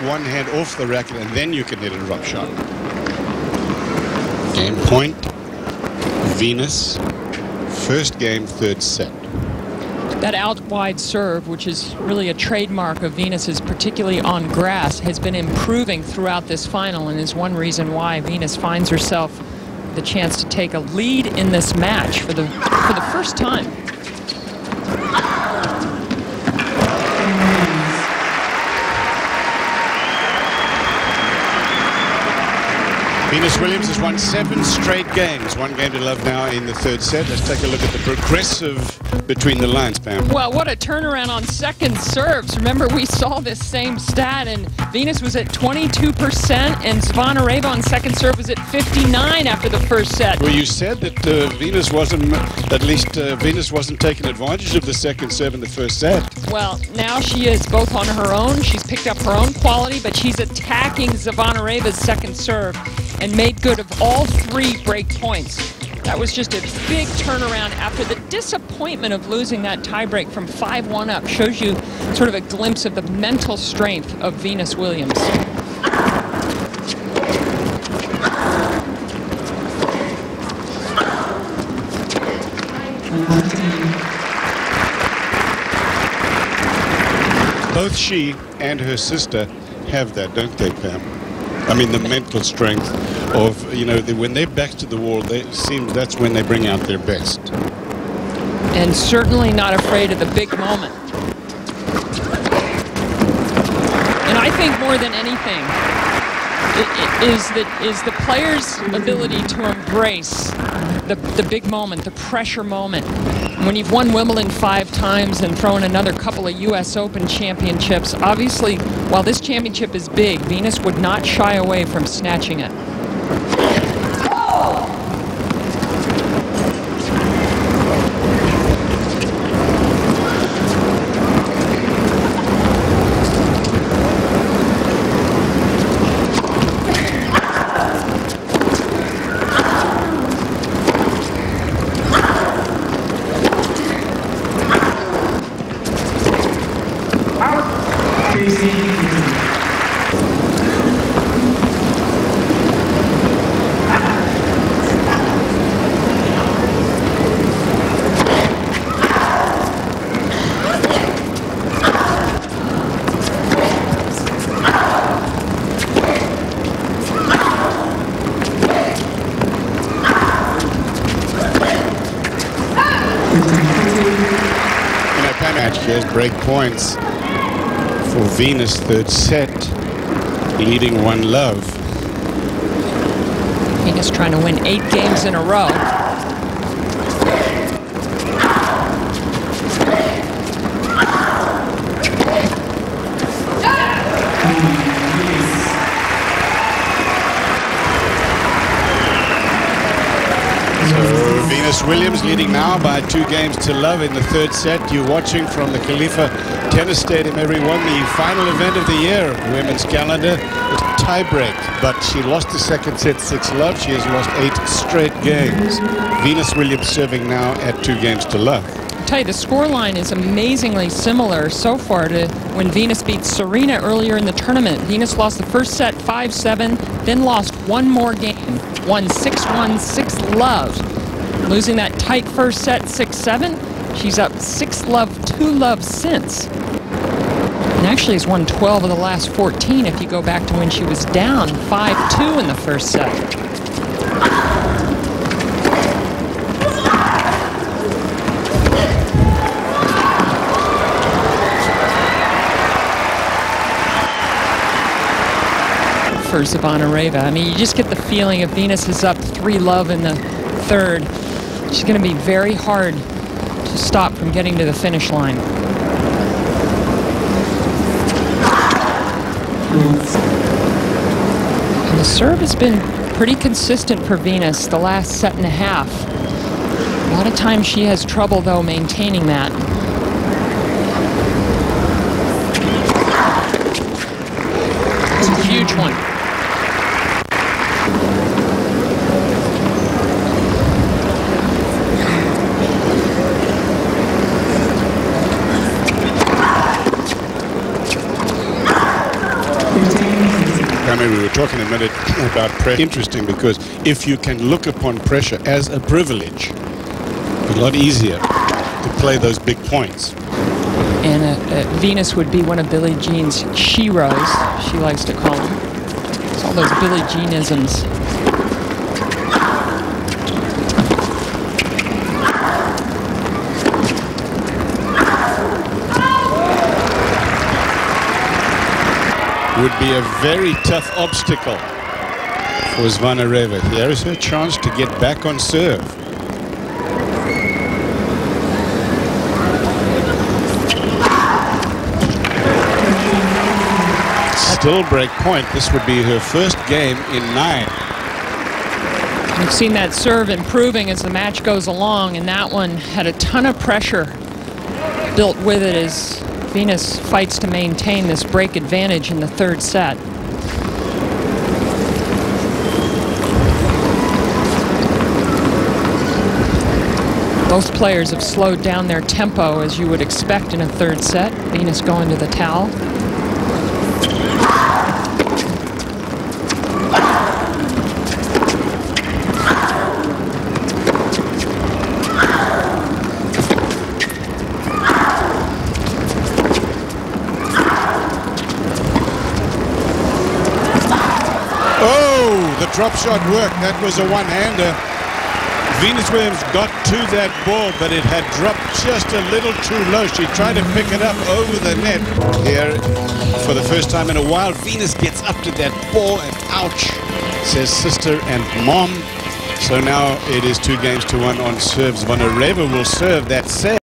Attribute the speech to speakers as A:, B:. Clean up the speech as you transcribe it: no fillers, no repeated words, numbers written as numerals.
A: one hand off the racket and then you can hit a drop shot. Game point, Venus, first game, third set.
B: That out-wide serve, which is really a trademark of Venus's, particularly on grass, has been improving throughout this final and is one reason why Venus finds herself the chance to take a lead in this match for the first time.
A: Venus Williams has won 7 straight games. 1 game to love now in the third set. Let's take a look at the progressive between the lines, Pam.
B: Well, what a turnaround on second serves. Remember, we saw this same stat, and Venus was at 22%, and Zvonareva on second serve was at 59 after the first set.
A: Well, you said that Venus wasn't taking advantage of the second serve in the first set.
B: Well, now she is both on her own. She's picked up her own quality, but she's attacking Zvonareva's second serve and made good of all 3 break points. That was just a big turnaround after the disappointment of losing that tiebreak from 5-1 up. Shows you sort of a glimpse of the mental strength of Venus Williams.
A: Both she and her sister have that, don't they, Pam? I mean, the mental strength of, you know, when they're back to the wall, that's when they bring out their best.
B: And certainly not afraid of the big moment. And I think more than anything is the player's ability to embrace the big moment, the pressure moment. When you've won Wimbledon 5 times and thrown another couple of U.S. Open championships, obviously, while this championship is big, Venus would not shy away from snatching it.
A: Here's break points for Venus, third set, leading 1-love.
B: Venus trying to win 8 games in a row.
A: Venus Williams leading now by 2 games to love in the third set. You're watching from the Khalifa Tennis Stadium, everyone. The final event of the year, women's calendar. It's tiebreak, but she lost the second set 6-love. She has lost 8 straight games. Venus Williams serving now at 2 games to love.
B: I'll tell you, the scoreline is amazingly similar so far to when Venus beat Serena earlier in the tournament. Venus lost the first set 5-7, then lost 1 more game, won 6-1, 6-love. Losing that tight first set 6-7, she's up 6-love, 2-love since. And actually has won 12 of the last 14 if you go back to when she was down 5-2 in the first set. For Zvonareva, I mean, you just get the feeling if Venus is up 3-love in the third, she's going to be very hard to stop from getting to the finish line. And the serve has been pretty consistent for Venus the last set and a half. A lot of times she has trouble, though, maintaining that. It's a huge one.
A: Kwame, we were talking a minute about pressure. Interesting, because if you can look upon pressure as a privilege, it's a lot easier to play those big points.
B: And Venus would be one of Billie Jean's sheroes, she likes to call them. It's all those Billie Jean-isms.
A: Would be a very tough obstacle for Zvonareva. Here is her chance to get back on serve. Still break point. This would be her first game in 9.
B: We've seen that serve improving as the match goes along, and that one had a ton of pressure built with it as Venus fights to maintain this break advantage in the 3rd set. Both players have slowed down their tempo, as you would expect in a 3rd set. Venus going to the towel.
A: The drop shot worked. That was a one-hander. Venus Williams got to that ball, but it had dropped just a little too low. She tried to pick it up over the net. Here, for the first time in a while, Venus gets up to that ball, and ouch, says sister and mom. So now it is 2-1 on serves. Zvonareva will serve that set.